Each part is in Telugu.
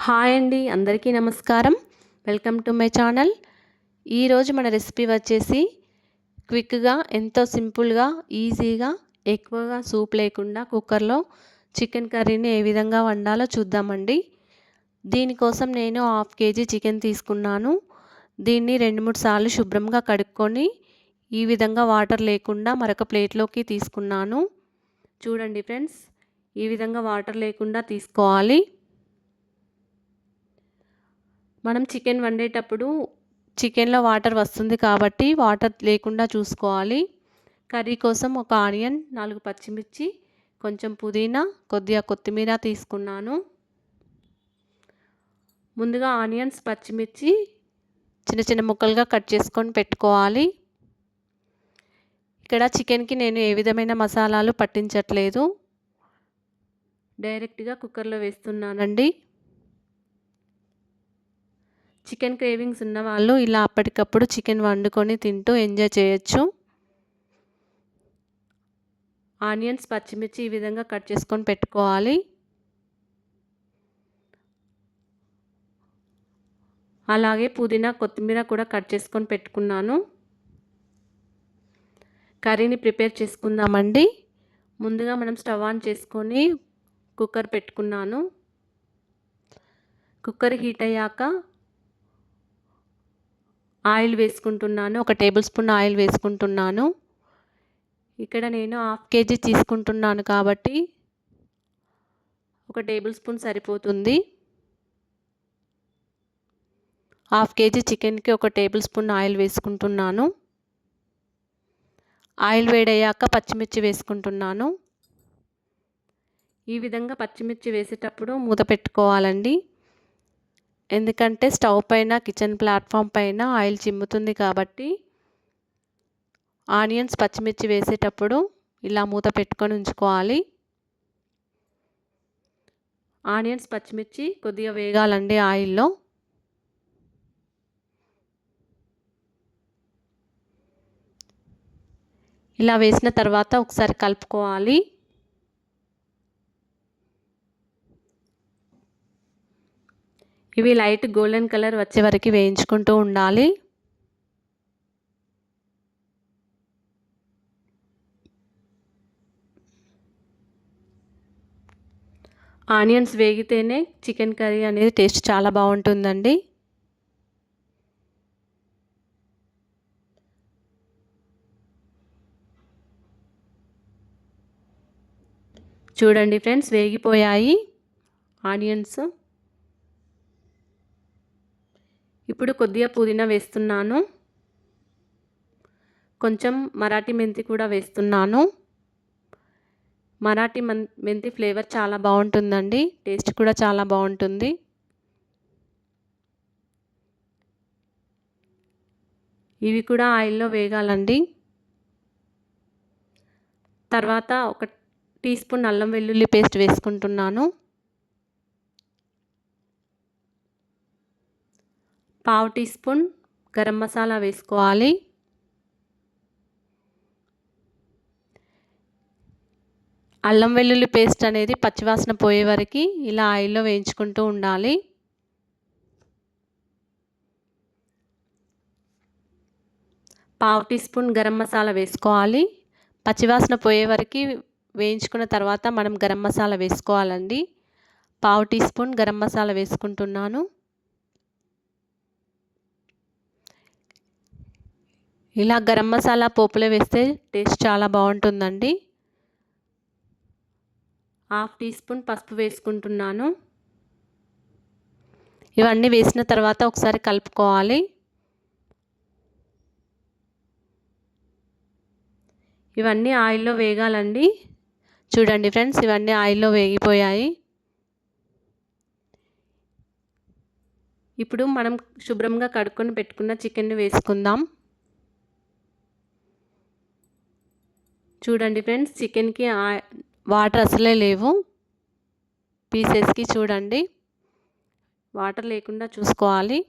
హాయ్ అండి, అందరికీ నమస్కారం. Welcome to my channel. ఈరోజు మన రెసిపీ వచ్చేసి క్విక్గా, ఎంతో సింపుల్గా, ఈజీగా, ఎక్కువగా సూప్ లేకుండా కుక్కర్లో చికెన్ కర్రీని ఏ విధంగా వండాలో చూద్దామండి. దీనికోసం నేను 1/2 kg చికెన్ తీసుకున్నాను. దీన్ని 2-3 సార్లు శుభ్రంగా కడుక్కొని ఈ విధంగా వాటర్ లేకుండా మరొక ప్లేట్లోకి తీసుకున్నాను. చూడండి ఫ్రెండ్స్, ఈ విధంగా వాటర్ లేకుండా తీసుకోవాలి. మనం చికెన్ వండేటప్పుడు చికెన్లో వాటర్ వస్తుంది కాబట్టి వాటర్ లేకుండా చూసుకోవాలి. కర్రీ కోసం ఒక ఆనియన్, 4 పచ్చిమిర్చి, కొంచెం పుదీనా, కొద్దిగా కొత్తిమీర తీసుకున్నాను. ముందుగా ఆనియన్స్, పచ్చిమిర్చి చిన్న చిన్న ముక్కలుగా కట్ చేసుకొని పెట్టుకోవాలి. ఇక్కడ చికెన్కి నేను ఏ విధమైన మసాలాలు పట్టించట్లేదు, డైరెక్ట్గా కుక్కర్లో వేస్తున్నానండి. చికెన్ క్రేవింగ్స్ ఉన్నవాళ్ళు ఇలా అప్పటికప్పుడు చికెన్ వండుకొని తింటూ ఎంజాయ్ చేయొచ్చు. ఆనియన్స్, పచ్చిమిర్చి ఈ విధంగా కట్ చేసుకొని పెట్టుకోవాలి. అలాగే పుదీనా, కొత్తిమీర కూడా కట్ చేసుకొని పెట్టుకున్నాను. కర్రీని ప్రిపేర్ చేసుకుందామండి. ముందుగా మనం స్టవ్ ఆన్ చేసుకొని కుక్కర్ పెట్టుకున్నాను. కుక్కర్ హీట్ అయ్యాక ఆయిల్ వేసుకుంటున్నాను. 1 టేబుల్ స్పూన్ ఆయిల్ వేసుకుంటున్నాను. ఇక్కడ నేను 1/2 kg తీసుకుంటున్నాను కాబట్టి 1 టేబుల్ స్పూన్ సరిపోతుంది. 1/2 kg చికెన్కి 1 టేబుల్ స్పూన్ ఆయిల్ వేసుకుంటున్నాను. ఆయిల్ వేడయ్యాక పచ్చిమిర్చి వేసుకుంటున్నాను. ఈ విధంగా పచ్చిమిర్చి వేసేటప్పుడు మూత పెట్టుకోవాలండి. ఎందుకంటే స్టవ్ పైన, కిచెన్ ప్లాట్ఫామ్ పైన ఆయిల్ చిమ్ముతుంది కాబట్టి ఆనియన్స్, పచ్చిమిర్చి వేసేటప్పుడు ఇలా మూత పెట్టుకొని ఉంచుకోవాలి. ఆనియన్స్, పచ్చిమిర్చి కొద్దిగా వేగాలండి ఆయిల్లో. ఇలా వేసిన తర్వాత ఒకసారి కలుపుకోవాలి. ఇవి లైట్ గోల్డెన్ కలర్ వచ్చే వరకు వేయించుకుంటూ ఉండాలి. ఆనియన్స్ వేగితేనే చికెన్ కర్రీ అనేది టేస్ట్ చాలా బాగుంటుందండి. చూడండి ఫ్రెండ్స్, వేగిపోయాయి ఆనియన్స్. ఇప్పుడు కొద్దిగా పుదీనా వేస్తున్నాను. కొంచెం మరాఠీ మెంతి కూడా వేస్తున్నాను. మరాఠీ మెంతి ఫ్లేవర్ చాలా బాగుంటుందండి, టేస్ట్ కూడా చాలా బాగుంటుంది. ఇవి కూడా ఆయిల్లో వేగాలండి. తర్వాత 1 టీ స్పూన్ అల్లం వెల్లుల్లి పేస్ట్ వేసుకుంటున్నాను. 1/2 టీ స్పూన్ గరం మసాలా వేసుకోవాలి. అల్లం వెల్లుల్లి పేస్ట్ అనేది పచ్చివాసన పోయే వరకు ఇలా ఆయిల్లో వేయించుకుంటూ ఉండాలి. పావు టీ స్పూన్ గరం మసాలా వేసుకోవాలి. పచ్చివాసన పోయే వరకు వేయించుకున్న తర్వాత మనం గరం మసాలా వేసుకోవాలండి. 1/2 టీ స్పూన్ గరం మసాలా వేసుకుంటున్నాను. ఇలా గరం మసాలా పోపులో వేస్తే టేస్ట్ చాలా బాగుంటుందండి. 1/2 టీ స్పూన్ పసుపు వేసుకుంటున్నాను. ఇవన్నీ వేసిన తర్వాత ఒకసారి కలుపుకోవాలి. ఇవన్నీ ఆయిల్లో వేగాలండి. చూడండి ఫ్రెండ్స్, ఇవన్నీ ఆయిల్లో వేగిపోయాయి. ఇప్పుడు మనం శుభ్రంగా కడుక్కొని పెట్టుకున్న చికెన్ని వేసుకుందాం. చూడండి ఫ్రెండ్స్, చికెన్కి వాటర్ అసలే లేవు. పీసెస్కి చూడండి, వాటర్ లేకుండా చూసుకోవాలి.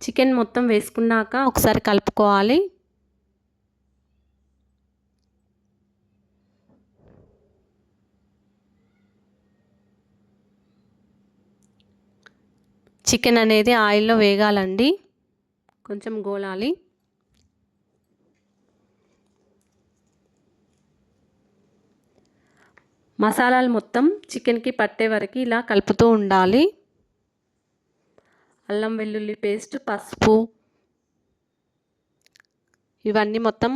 చికెన్ మొత్తం వేసుకున్నాక ఒకసారి కలుపుకోవాలి. చికెన్ అనేది ఆయిల్లో వేగాలండి, కొంచెం గోలాలి. మసాలాలు మొత్తం చికెన్కి పట్టే వరకు ఇలా కలుపుతూ ఉండాలి. అల్లం వెల్లుల్లి పేస్ట్, పసుపు ఇవన్నీ మొత్తం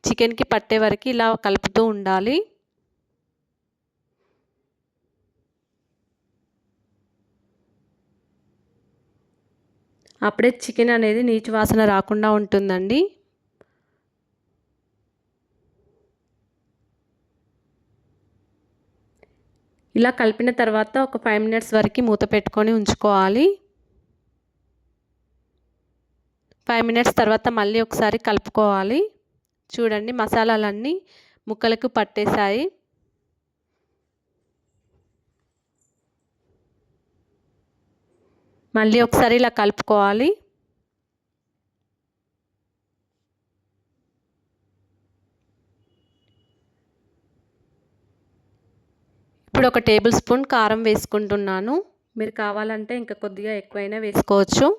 చికెన్కి పట్టే వరకు ఇలా కలుపుతూ ఉండాలి. అప్పుడే చికెన్ అనేది నీచు వాసన రాకుండా ఉంటుందండి. ఇలా కలిపిన తర్వాత ఒక 5 మినిట్స్ వరకు మూత పెట్టుకొని ఉంచుకోవాలి. 5 మినిట్స్ తర్వాత మళ్ళీ ఒకసారి కలుపుకోవాలి. చూడండి, మసాలాలన్నీ ముక్కలకు పట్టేశాయి. మళ్ళీ ఒకసారి ఇలా కలుపుకోవాలి. ఇప్పుడు ఒక టేబుల్ స్పూన్ కారం వేసుకుంటున్నాను. మీరు కావాలంటే ఇంకా కొద్దిగా ఎక్కువైనా వేసుకోవచ్చు.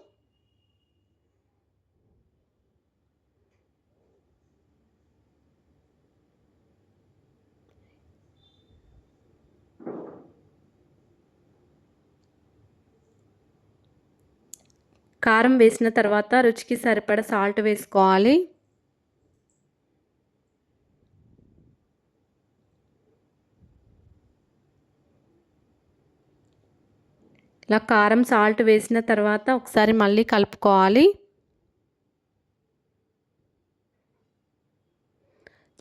కారం వేసిన తర్వాత రుచికి సరిపడా సాల్ట్ వేసుకోవాలి. ఇలా కారం సాల్ట్ వేసిన తర్వాత ఒకసారి మళ్ళీ కలుపుకోవాలి.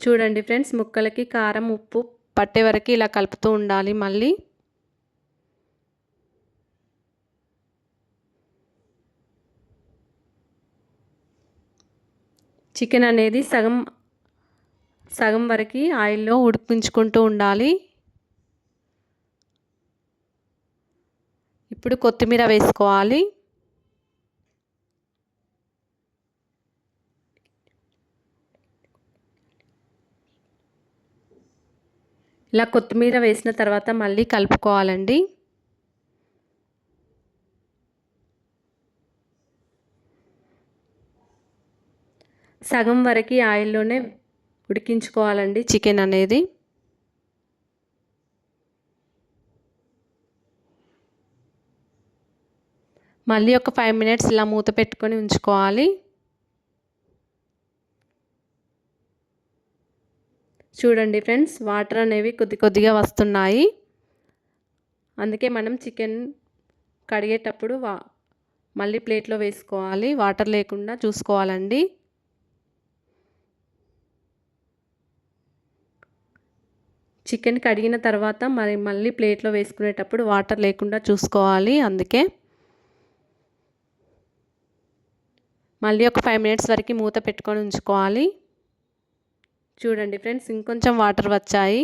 చూడండి ఫ్రెండ్స్, ముక్కలకి కారం ఉప్పు పట్టే వరకు ఇలా కలుపుతూ ఉండాలి. మళ్ళీ చికెన్ అనేది సగం వరకు ఆయిల్లో ఉడికించుకుంటూ ఉండాలి. ఇప్పుడు కొత్తిమీర వేసుకోవాలి. ఇలా కొత్తిమీర వేసిన తర్వాత మళ్ళీ కలుపుకోవాలండి. సగం వరకు ఆయిల్లోనే ఉడికించుకోవాలండి చికెన్ అనేది. మళ్ళీ ఒక 5 మినిట్స్ ఇలా మూత పెట్టుకొని ఉంచుకోవాలి. చూడండి ఫ్రెండ్స్, వాటర్ అనేవి కొద్దిగా వస్తున్నాయి. అందుకే మనం చికెన్ కడిగేటప్పుడు మళ్ళీ ప్లేట్లో వేసుకోవాలి. వాటర్ లేకుండా చూసుకోవాలండి. చికెన్ కడిగిన తర్వాత మళ్ళీ ప్లేట్లో వేసుకునేటప్పుడు వాటర్ లేకుండా చూసుకోవాలి. అందుకే మళ్ళీ ఒక 5 మినిట్స్ వరకు మూత పెట్టుకొని ఉంచుకోవాలి. చూడండి ఫ్రెండ్స్, ఇంకొంచెం వాటర్ వచ్చాయి.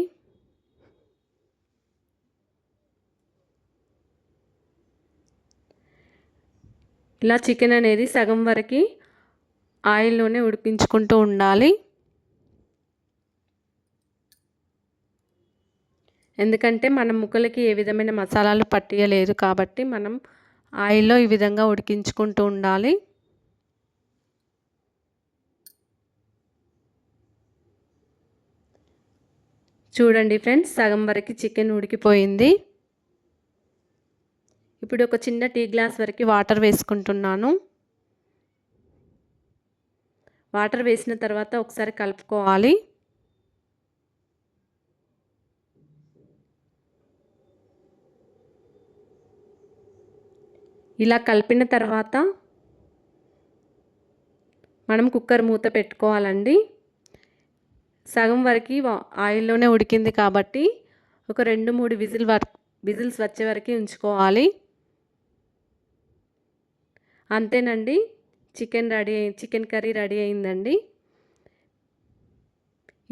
ఇలా చికెన్ అనేది సగం వరకు ఆయిల్లోనే ఉడికించుకుంటూ ఉండాలి. ఎందుకంటే మన ముక్కలకి ఏ విధమైన మసాలాలు పట్టియలేదు కాబట్టి మనం ఆయిల్లో ఈ విధంగా ఉడికించుకుంటూ ఉండాలి. చూడండి ఫ్రెండ్స్, సగం వరకు చికెన్ ఉడికిపోయింది. ఇప్పుడు ఒక చిన్న టీ గ్లాస్ వరకు వాటర్ వేసుకుంటున్నాను. వాటర్ వేసిన తర్వాత ఒకసారి కలుపుకోవాలి. ఇలా కలిపిన తర్వాత మనం కుక్కర్ మూత పెట్టుకోవాలండి. సగం వరకు ఆయిల్లోనే ఉడికింది కాబట్టి ఒక 2-3 విజిల్స్ వచ్చే వరకు ఉంచుకోవాలి. అంతేనండి, చికెన్ కర్రీ రెడీ అయిందండి.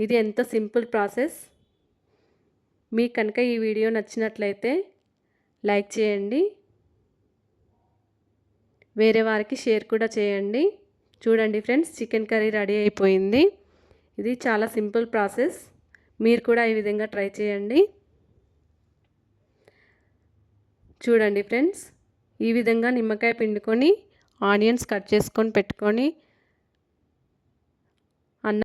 ఇది ఎంతో సింపుల్ ప్రాసెస్. మీకు కనుక ఈ వీడియో నచ్చినట్లయితే లైక్ చేయండి, వేరే వారికి షేర్ కూడా చేయండి. చూడండి ఫ్రెండ్స్, చికెన్ కర్రీ రెడీ అయిపోయింది. ఇది చాలా సింపుల్ ప్రాసెస్. మీరు కూడా ఈ విధంగా ట్రై చేయండి. చూడండి ఫ్రెండ్స్, ఈ విధంగా నిమ్మకాయ పిండుకొని ఆనియన్స్ కట్ చేసుకొని పెట్టుకొని